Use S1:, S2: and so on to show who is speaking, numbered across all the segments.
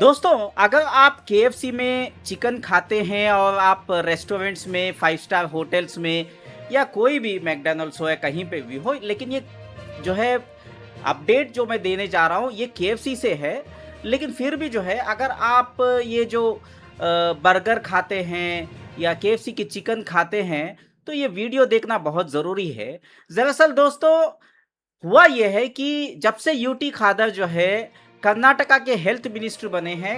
S1: दोस्तों, अगर आप केएफसी में चिकन खाते हैं और आप रेस्टोरेंट्स में, 5 स्टार होटल्स में या कोई भी मैकडॉनल्ड्स हो या कहीं पे भी हो, लेकिन ये जो है अपडेट जो मैं देने जा रहा हूँ, ये केएफसी से है। लेकिन फिर भी जो है, अगर आप ये जो बर्गर खाते हैं या केएफसी की चिकन खाते हैं, तो ये वीडियो देखना बहुत ज़रूरी है। दरअसल दोस्तों, हुआ ये है कि जब से यूटी खादर जो है कर्नाटका के हेल्थ मिनिस्टर बने हैं,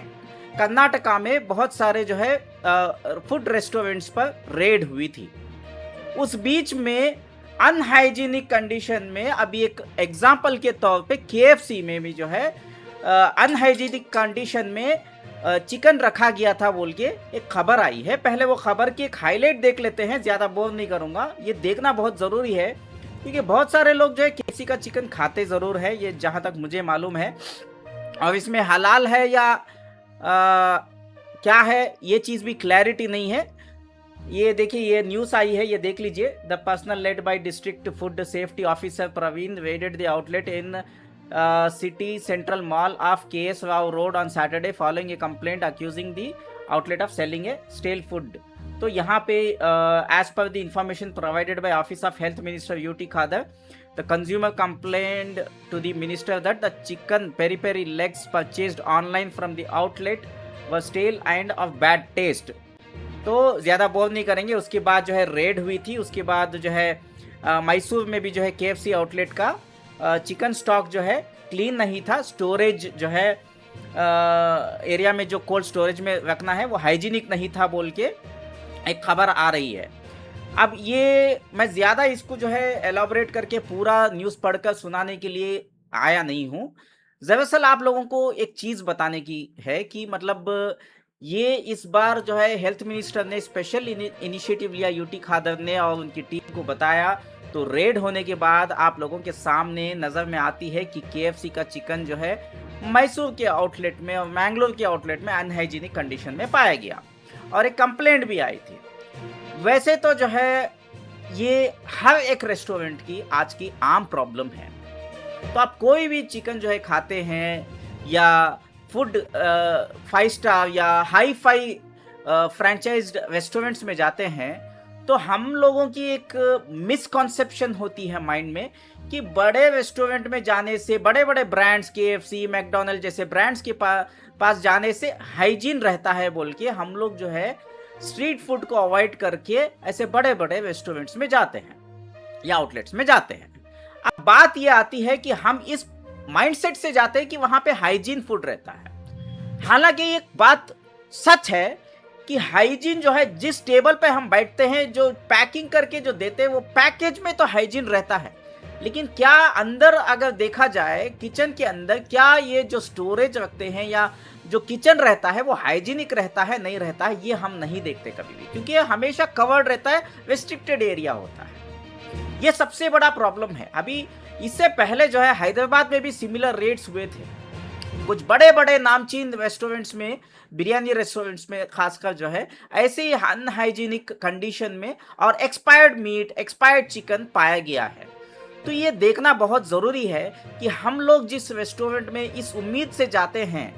S1: कर्नाटका में बहुत सारे जो है फूड रेस्टोरेंट्स पर रेड हुई थी। उस बीच में अनहाइजीनिक कंडीशन में अभी एक एग्जाम्पल के तौर पे केएफसी में भी जो है अनहाइजीनिक कंडीशन में चिकन रखा गया था बोल के एक खबर आई है। पहले वो खबर की एक हाईलाइट देख लेते हैं, ज़्यादा बोर नहीं करूँगा। ये देखना बहुत ज़रूरी है क्योंकि बहुत सारे लोग जो है केएफसी का चिकन खाते ज़रूर है, ये जहाँ तक मुझे मालूम है। और इसमें हलाल है या क्या है ये चीज़ भी क्लैरिटी नहीं है। ये देखिए, ये न्यूज़ आई है, ये देख लीजिए। The personal led by district food safety officer Praveen raided the outlet in city central mall of KS Rao road on Saturday following a complaint accusing the outlet of selling a stale food. तो यहाँ पे as per the information provided by office of health minister UT Khadar, the consumer complained to the minister that the chicken peri peri legs purchased online from the outlet were stale and of bad taste। तो ज़्यादा bore नहीं करेंगे। उसके बाद जो है red हुई थी। उसके बाद जो है मैसूर में भी जो है केएफसी आउटलेट का चिकन स्टॉक जो है क्लीन नहीं था। स्टोरेज जो है एरिया में जो कोल्ड स्टोरेज में रखना है वो हाइजीनिक नहीं था बोल के एक खबर आ रही है। अब ये मैं ज़्यादा इसको जो है एलाबोरेट करके पूरा न्यूज़ पढ़कर सुनाने के लिए आया नहीं हूँ। दरअसल आप लोगों को एक चीज़ बताने की है कि मतलब ये इस बार जो है हेल्थ मिनिस्टर ने स्पेशल इनिशिएटिव लिया, यूटी खादर ने, और उनकी टीम को बताया। तो रेड होने के बाद आप लोगों के सामने नज़र में आती है कि केएफसी का चिकन जो है मैसूर के आउटलेट में और मैंगलोर के आउटलेट में अनहाइजीनिक कंडीशन में पाया गया और एक कंप्लेंट भी आई थी। वैसे तो जो है ये हर एक रेस्टोरेंट की आज की आम प्रॉब्लम है। तो आप कोई भी चिकन जो है खाते हैं या फूड 5 स्टार या हाई फाई फ्रेंचाइज्ड रेस्टोरेंट्स में जाते हैं, तो हम लोगों की एक मिसकॉन्सेप्शन होती है माइंड में कि बड़े रेस्टोरेंट में जाने से, बड़े बड़े ब्रांड्स केएफसी मैकडॉनल्ड जैसे ब्रांड्स के पास जाने से हाइजीन रहता है बोल के हम लोग जो है स्ट्रीट फूड को अवॉइड करके ऐसे बड़े बड़े रेस्टोरेंट्स में जाते हैं या आउटलेट्स में जाते हैं। अब बात ये आती है कि हम इस माइंडसेट से जाते हैं कि वहां पे हाइजीन फूड रहता है। हालांकि एक बात सच है कि हाइजीन जो है, जिस टेबल पे हम बैठते हैं, जो पैकिंग करके जो देते हैं, वो पैकेज में तो हाइजीन रहता है, लेकिन क्या अंदर अगर देखा जाए किचन के अंदर, क्या ये जो स्टोरेज रखते हैं या जो किचन रहता है वो हाइजीनिक रहता है नहीं रहता है, ये हम नहीं देखते कभी भी, क्योंकि ये हमेशा कवर्ड रहता है, रिस्ट्रिक्टेड एरिया होता है। ये सबसे बड़ा प्रॉब्लम है। अभी इससे पहले जो है हैदराबाद में भी सिमिलर रेट्स हुए थे। कुछ बड़े बड़े नामचीन रेस्टोरेंट्स में, बिरयानी रेस्टोरेंट्स में खासकर जो है ऐसे ही अनहाइजीनिक कंडीशन में और एक्सपायर्ड मीट, एक्सपायर्ड चिकन पाया गया है। तो ये देखना बहुत ज़रूरी है कि हम लोग जिस रेस्टोरेंट में इस उम्मीद से जाते हैं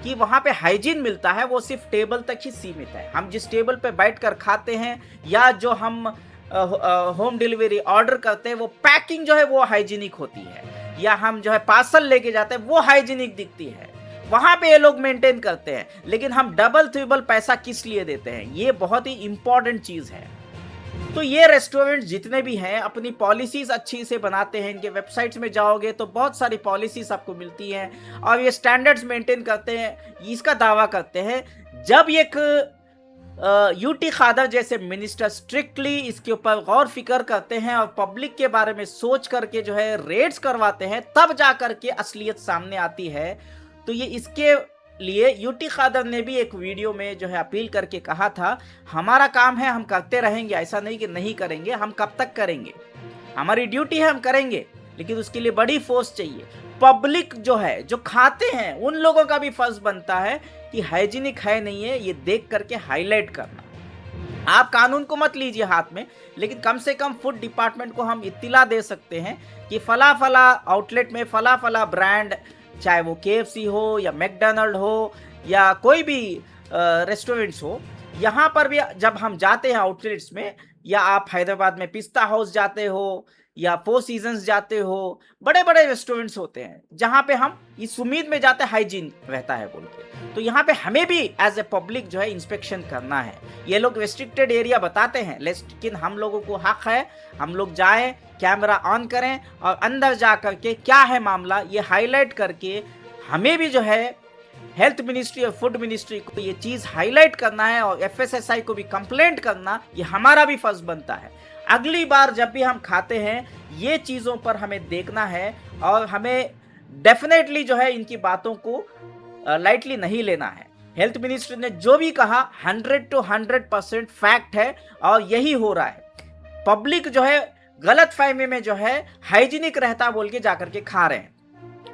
S1: कि वहाँ पे हाइजीन मिलता है, वो सिर्फ टेबल तक ही सीमित है। हम जिस टेबल पे बैठकर खाते हैं या जो हम होम डिलीवरी ऑर्डर करते हैं, वो पैकिंग जो है वो हाइजीनिक होती है, या हम जो है पार्सल लेके जाते हैं वो हाइजीनिक दिखती है, वहाँ पे ये लोग मेंटेन करते हैं। लेकिन हम डबल ट्रिपल पैसा किस लिए देते हैं, ये बहुत ही इंपॉर्टेंट चीज़ है। तो ये रेस्टोरेंट जितने भी हैं अपनी पॉलिसीज अच्छी से बनाते हैं। इनके वेबसाइट्स में जाओगे तो बहुत सारी पॉलिसीज आपको मिलती हैं और ये स्टैंडर्ड्स मेंटेन करते हैं, इसका दावा करते हैं। जब एक यूटी खादर जैसे मिनिस्टर स्ट्रिक्टली इसके ऊपर गौर फिक्र करते हैं और पब्लिक के बारे में सोच करके जो है रेड्स करवाते हैं, तब जा करके असलियत सामने आती है। तो ये इसके लिए यूटी खादर ने भी एक वीडियो में जो है अपील करके कहा था, हमारा काम है, हम करते रहेंगे, ऐसा नहीं कि नहीं करेंगे, हम कब तक करेंगे, हमारी ड्यूटी है, हम करेंगे, लेकिन उसके लिए बड़ी फोर्स चाहिए। पब्लिक जो है, जो खाते हैं, उन लोगों का भी फर्ज बनता है कि हाइजीनिक है नहीं है, ये देख करके हाईलाइट करना। आप कानून को मत लीजिए हाथ में, लेकिन कम से कम फूड डिपार्टमेंट को हम इत्तिला दे सकते हैं कि फला फला आउटलेट में फला फला ब्रांड चाहे वो KFC हो या मैकडोनल्ड हो या कोई भी रेस्टोरेंट्स हो, यहाँ पर भी जब हम जाते हैं आउटलेट्स में, या आप हैदराबाद में पिस्ता हाउस जाते हो या फोर सीजन्स जाते हो, बड़े बड़े रेस्टोरेंट्स होते हैं जहाँ पे हम इस उम्मीद में जाते हैं हाइजीन रहता है बोल के। तो यहाँ पे हमें भी एज ए पब्लिक जो है इंस्पेक्शन करना है। ये लोग रेस्ट्रिक्टेड एरिया बताते हैं, लेकिन हम लोगों को हक है, हम लोग जाएं, कैमरा ऑन करें और अंदर जा करके क्या है मामला ये हाईलाइट करके हमें भी जो है हेल्थ मिनिस्ट्री और फूड मिनिस्ट्री को ये चीज हाईलाइट करना है और FSSAI को भी कंप्लेंट करना, ये हमारा भी फर्ज बनता है। अगली बार जब भी हम खाते हैं ये चीज़ों पर हमें देखना है और हमें डेफिनेटली जो है इनकी बातों को लाइटली नहीं लेना है। हेल्थ मिनिस्टर ने जो भी कहा 100 to 100% फैक्ट है और यही हो रहा है। पब्लिक जो है गलत फहमी में जो है हाइजीनिक रहता बोल के जाकर के खा रहे हैं,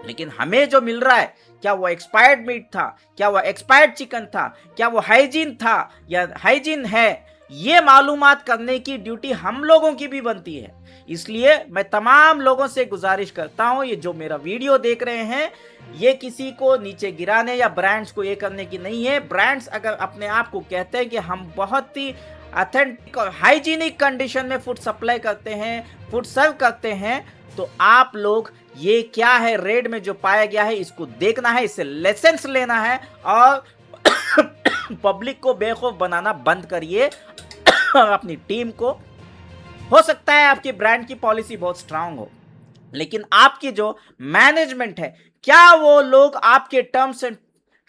S1: लेकिन हमें जो मिल रहा है क्या वो एक्सपायर्ड मीट था, क्या वो एक्सपायर्ड चिकन था, क्या वो हाइजीन था या हाइजीन है, ये मालूमात करने की ड्यूटी हम लोगों की भी बनती है। इसलिए मैं तमाम लोगों से गुजारिश करता हूं, ये जो मेरा वीडियो देख रहे हैं ये किसी को नीचे गिराने या ब्रांड्स को ये करने की नहीं है। ब्रांड्स अगर अपने आप को कहते हैं कि हम बहुत ही ऑथेंटिक और हाइजीनिक कंडीशन में फूड सप्लाई करते हैं, फूड सर्व करते हैं, तो आप लोग ये क्या है रेड में जो पाया गया है इसको देखना है, इससे लेसन्स लेना है और पब्लिक को बेवकूफ बनाना बंद करिए और अपनी टीम को, हो सकता है आपकी ब्रांड की पॉलिसी बहुत स्ट्रांग हो, लेकिन आपकी जो मैनेजमेंट है क्या वो लोग आपके टर्म्स एंड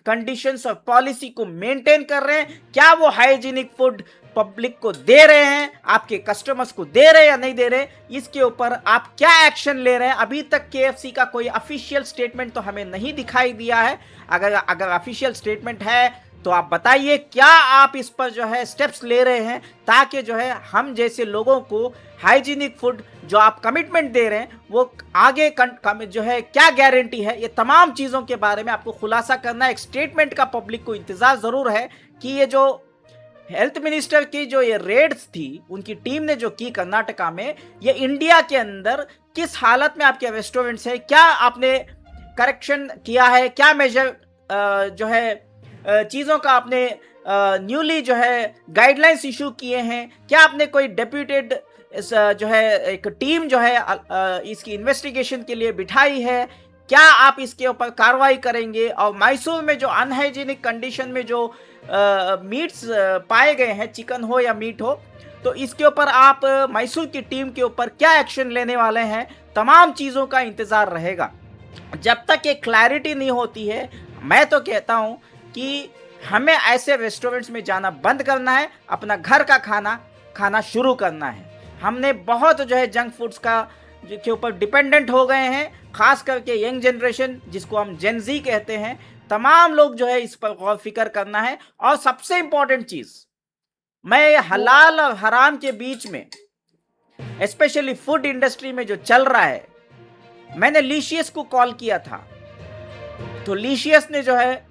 S1: कंडीशंस और पॉलिसी को मेंटेन कर रहे हैं, क्या वो हाइजीनिक फूड पब्लिक को दे रहे हैं, आपके कस्टमर्स को दे रहे हैं या नहीं दे रहे, इसके ऊपर आप क्या एक्शन ले रहे हैं। अभी तक KFC का कोई ऑफिशियल स्टेटमेंट तो हमें नहीं दिखाई दिया है। अगर ऑफिशियल स्टेटमेंट है तो आप बताइए क्या आप इस पर जो है स्टेप्स ले रहे हैं, ताकि जो है हम जैसे लोगों को हाइजीनिक फूड जो आप कमिटमेंट दे रहे हैं वो आगे जो है क्या गारंटी है, ये तमाम चीज़ों के बारे में आपको खुलासा करना है। एक स्टेटमेंट का पब्लिक को इंतज़ार ज़रूर है कि ये जो हेल्थ मिनिस्टर की जो ये रेड्स थी, उनकी टीम ने जो की कर्नाटका में, ये इंडिया के अंदर किस हालत में आपके रेस्टोरेंट्स है, क्या आपने करेक्शन किया है, क्या मेजर जो है चीज़ों का आपने न्यूली जो है गाइडलाइंस इशू किए हैं, क्या आपने कोई डेप्यूटेड जो है एक टीम जो है इसकी इन्वेस्टिगेशन के लिए बिठाई है, क्या आप इसके ऊपर कार्रवाई करेंगे। और मैसूर में जो अनहाइजीनिक कंडीशन में जो मीट्स पाए गए हैं, चिकन हो या मीट हो, तो इसके ऊपर आप मैसूर की टीम के ऊपर क्या एक्शन लेने वाले हैं, तमाम चीज़ों का इंतज़ार रहेगा। जब तक ये क्लैरिटी नहीं होती है, मैं तो कहता हूँ कि हमें ऐसे रेस्टोरेंट्स में जाना बंद करना है, अपना घर का खाना खाना शुरू करना है। हमने बहुत जो है जंक फूड्स का के ऊपर डिपेंडेंट हो गए हैं, खास करके यंग जनरेशन जिसको हम जेन ज़ी कहते हैं, तमाम लोग जो है इस पर गौर फिक्र करना है। और सबसे इंपॉर्टेंट चीज़, मैं हलाल और हराम के बीच में स्पेशली फूड इंडस्ट्री में जो चल रहा है, मैंने लीशियस को कॉल किया था, तो लीशियस ने जो है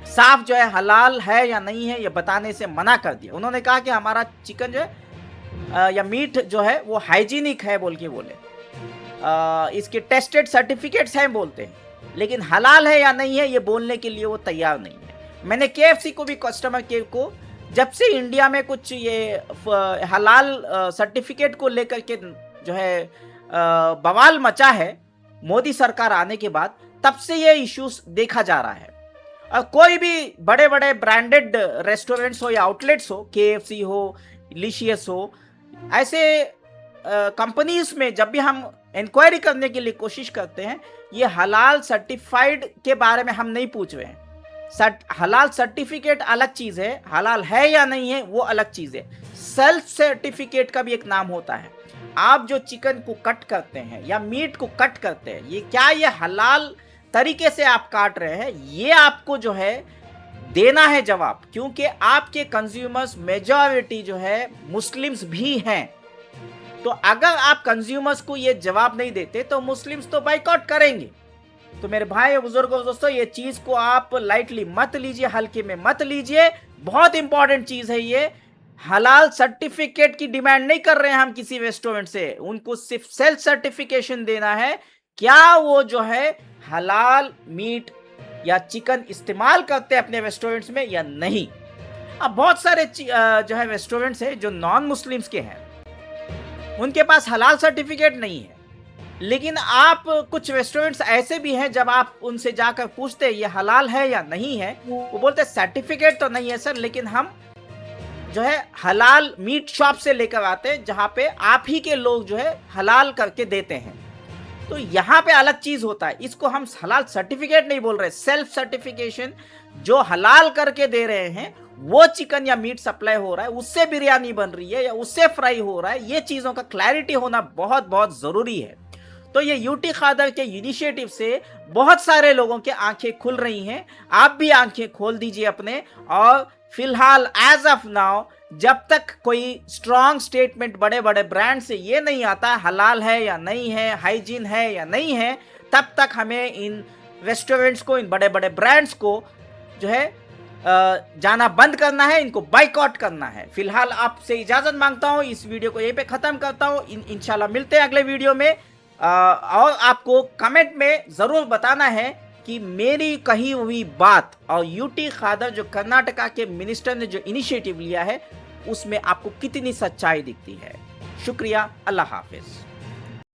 S1: साफ जो है हलाल है या नहीं है ये बताने से मना कर दिया। उन्होंने कहा कि हमारा चिकन जो है या मीट जो है वो हाइजीनिक है बोल के बोले, इसके टेस्टेड सर्टिफिकेट्स हैं बोलते हैं, लेकिन हलाल है या नहीं है ये बोलने के लिए वो तैयार नहीं है। मैंने KFC को भी कस्टमर केयर को, जब से इंडिया में कुछ ये हलाल सर्टिफिकेट को लेकर के जो है बवाल मचा है मोदी सरकार आने के बाद, तब से ये इश्यूज देखा जा रहा है। और कोई भी बड़े बड़े ब्रांडेड रेस्टोरेंट्स हो या आउटलेट्स हो, KFC हो, लीशियस हो, ऐसे कंपनीज में जब भी हम इंक्वायरी करने के लिए कोशिश करते हैं, ये हलाल सर्टिफाइड के बारे में हम नहीं पूछ रहे हैं। हलाल सर्टिफिकेट अलग चीज़ है, हलाल है या नहीं है वो अलग चीज़ है। सेल्फ सर्टिफिकेट का भी एक नाम होता है। आप जो चिकन को कट करते हैं या मीट को कट करते हैं, ये क्या ये हलाल तरीके से आप काट रहे हैं, ये आपको जो है देना है जवाब, क्योंकि आपके कंज्यूमर्स मेजॉरिटी जो है मुस्लिम्स भी हैं। तो अगर आप कंज्यूमर्स को ये जवाब नहीं देते तो मुस्लिम्स तो बाइकआउट करेंगे। तो मेरे भाई और बुजुर्गों दोस्तों, ये चीज़ को आप लाइटली मत लीजिए, हल्के में मत लीजिए, बहुत इंपॉर्टेंट चीज़ है ये। हलाल सर्टिफिकेट की डिमांड नहीं कर रहे हैं हम किसी रेस्टोरेंट से, उनको सिर्फ सेल्फ सर्टिफिकेशन देना है क्या वो जो है हलाल मीट या चिकन इस्तेमाल करते हैं अपने रेस्टोरेंट्स में या नहीं। अब बहुत सारे जो है रेस्टोरेंट्स हैं जो नॉन मुस्लिम्स के हैं, उनके पास हलाल सर्टिफिकेट नहीं है। लेकिन आप कुछ रेस्टोरेंट्स ऐसे भी हैं, जब आप उनसे जाकर पूछते हैं ये हलाल है या नहीं है, वो बोलते हैं सर्टिफिकेट तो नहीं है सर, लेकिन हम जो है हलाल मीट शॉप से लेकर आते हैं, जहां पे आप ही के लोग जो है हलाल करके देते हैं। तो यहाँ पे अलग चीज होता है, इसको हम हलाल सर्टिफिकेट नहीं बोल रहे, सेल्फ सर्टिफिकेशन। जो हलाल करके दे रहे हैं वो चिकन या मीट सप्लाई हो रहा है, उससे बिरयानी बन रही है या उससे फ्राई हो रहा है, ये चीजों का क्लैरिटी होना बहुत बहुत जरूरी है। तो ये यूटी खादर के इनिशिएटिव से बहुत सारे लोगों के आंखें खुल रही हैं। आप भी आंखें खोल दीजिए अपने। और फिलहाल एज ऑफ नाउ, जब तक कोई स्ट्रॉन्ग स्टेटमेंट बड़े बड़े ब्रांड से ये नहीं आता हलाल है या नहीं है, हाइजीन है या नहीं है, तब तक हमें इन रेस्टोरेंट्स को, इन बड़े बड़े ब्रांड्स को जो है जाना बंद करना है, इनको बाइकआउट करना है। फिलहाल आपसे इजाजत मांगता हूं, इस वीडियो को यहीं पे खत्म करता हूं। इंशाल्लाह मिलते हैं अगले वीडियो में। और आपको कमेंट में जरूर बताना है कि मेरी कही हुई बात और यूटी खादर जो कर्नाटका के मिनिस्टर ने जो इनिशिएटिव लिया है उसमें आपको कितनी सच्चाई दिखती है। शुक्रिया, अल्लाह हाफिज।